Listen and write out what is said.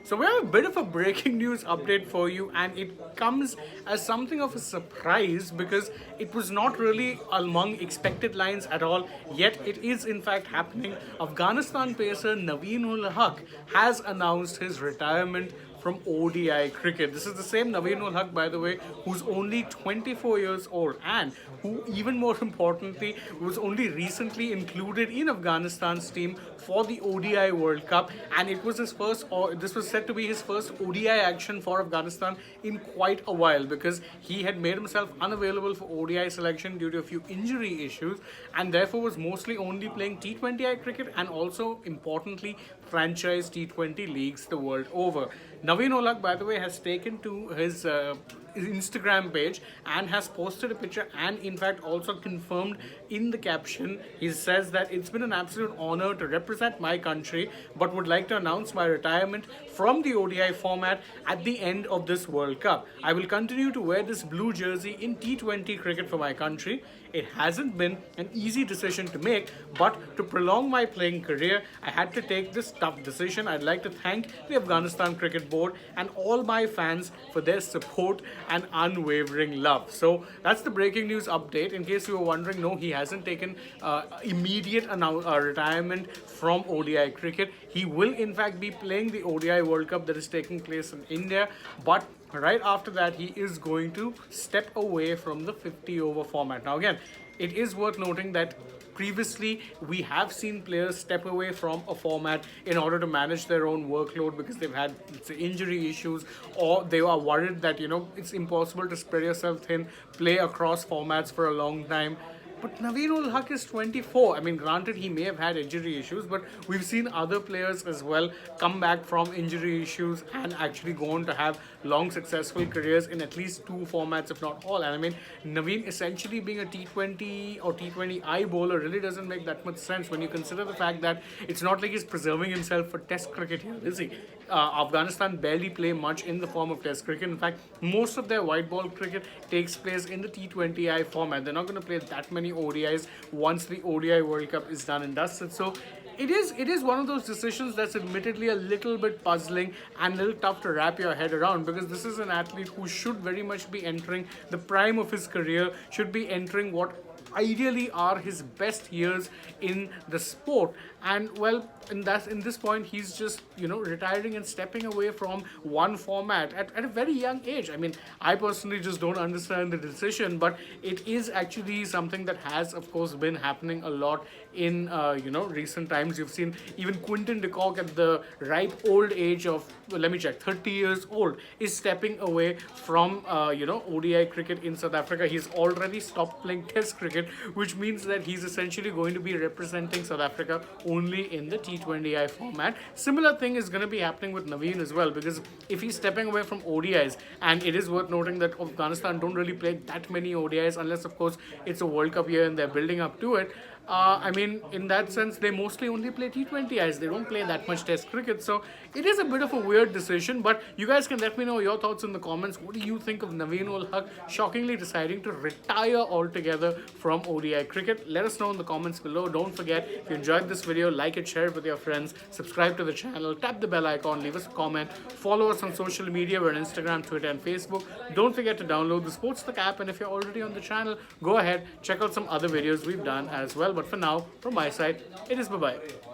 So we have a bit of a breaking news update for you, and it comes as something of a surprise because it was not really among expected lines at all, yet it is in fact happening. Afghanistan pacer Naveen-ul-Haq has announced his retirement from ODI cricket. This is the same Naveen-ul-Haq, by the way, who's only 24 years old and who, even more importantly, was only recently included in Afghanistan's team for the ODI World Cup, and it was his first, or this was said to be his first ODI action for Afghanistan in quite a while because he had made himself unavailable for ODI selection due to a few injury issues, and therefore was mostly only playing T20I cricket and also, importantly, franchise T20 leagues the world over. Naveen-ul-Haq, by the way, has taken to his Instagram page and has posted a picture and in fact also confirmed in the caption. He says that it's been an absolute honor to represent my country, but would like to announce my retirement from the ODI format at the end of this World Cup. I will continue to wear this blue jersey in T20 cricket for my country. It hasn't been an easy decision to make, but to prolong my playing career, I had to take this tough decision. I'd like to thank the Afghanistan Cricket Board and all my fans for their support and unwavering love. So that's the breaking news update. In case you were wondering, no, he hasn't taken immediate retirement from ODI cricket. He will in fact be playing the ODI World Cup that is taking place in India, but right after that, he is going to step away from the 50-over format. Now, again, it is worth noting that previously we have seen players step away from a format in order to manage their own workload because they've had injury issues, or they are worried that it's impossible to spread yourself thin, play across formats for a long time. But Naveen-ul-Haq is 24. I mean, granted, he may have had injury issues, but we've seen other players as well come back from injury issues and actually go on to have long, successful careers in at least two formats, if not all. And I mean, Naveen essentially being a T20 or T20I bowler really doesn't make that much sense when you consider the fact that it's not like he's preserving himself for Test cricket here, is he? Afghanistan barely play much in the form of Test cricket. In fact, most of their white ball cricket takes place in the T20I format. They're not going to play that many ODIs once the ODI World Cup is done and dusted. So it is one of those decisions that's admittedly a little bit puzzling and a little tough to wrap your head around, because this is an athlete who should very much be entering the prime of his career, should be entering what ideally are his best years in the sport, and well, in this point he's just retiring and stepping away from one format at a very young age. I mean, I personally just don't understand the decision, but it is actually something that has of course been happening a lot in recent times. You've seen even Quinton de Kock at the ripe old age of, well, let me check, 30 years old, is stepping away from ODI cricket in South Africa. He's already stopped playing Test cricket, which means that he's essentially going to be representing South Africa only in the T20I format. Similar thing is going to be happening with Naveen as well, because if he's stepping away from ODIs, and it is worth noting that Afghanistan don't really play that many ODIs unless of course it's a World Cup year and they're building up to it. I mean, in that sense, they mostly only play T20Is. They don't play that much Test cricket. So it is a bit of a weird decision, but you guys can let me know your thoughts in the comments. What do you think of Naveen-ul-Haq shockingly deciding to retire altogether from ODI cricket? Let us know in the comments below. Don't forget, if you enjoyed this video, like it, share it with your friends, subscribe to the channel, tap the bell icon, leave us a comment, follow us on social media. We're on Instagram, Twitter, and Facebook. Don't forget to download the AajTak app, and if you're already on the channel, go ahead, check out some other videos we've done as well. But for now, from my side, it is bye-bye.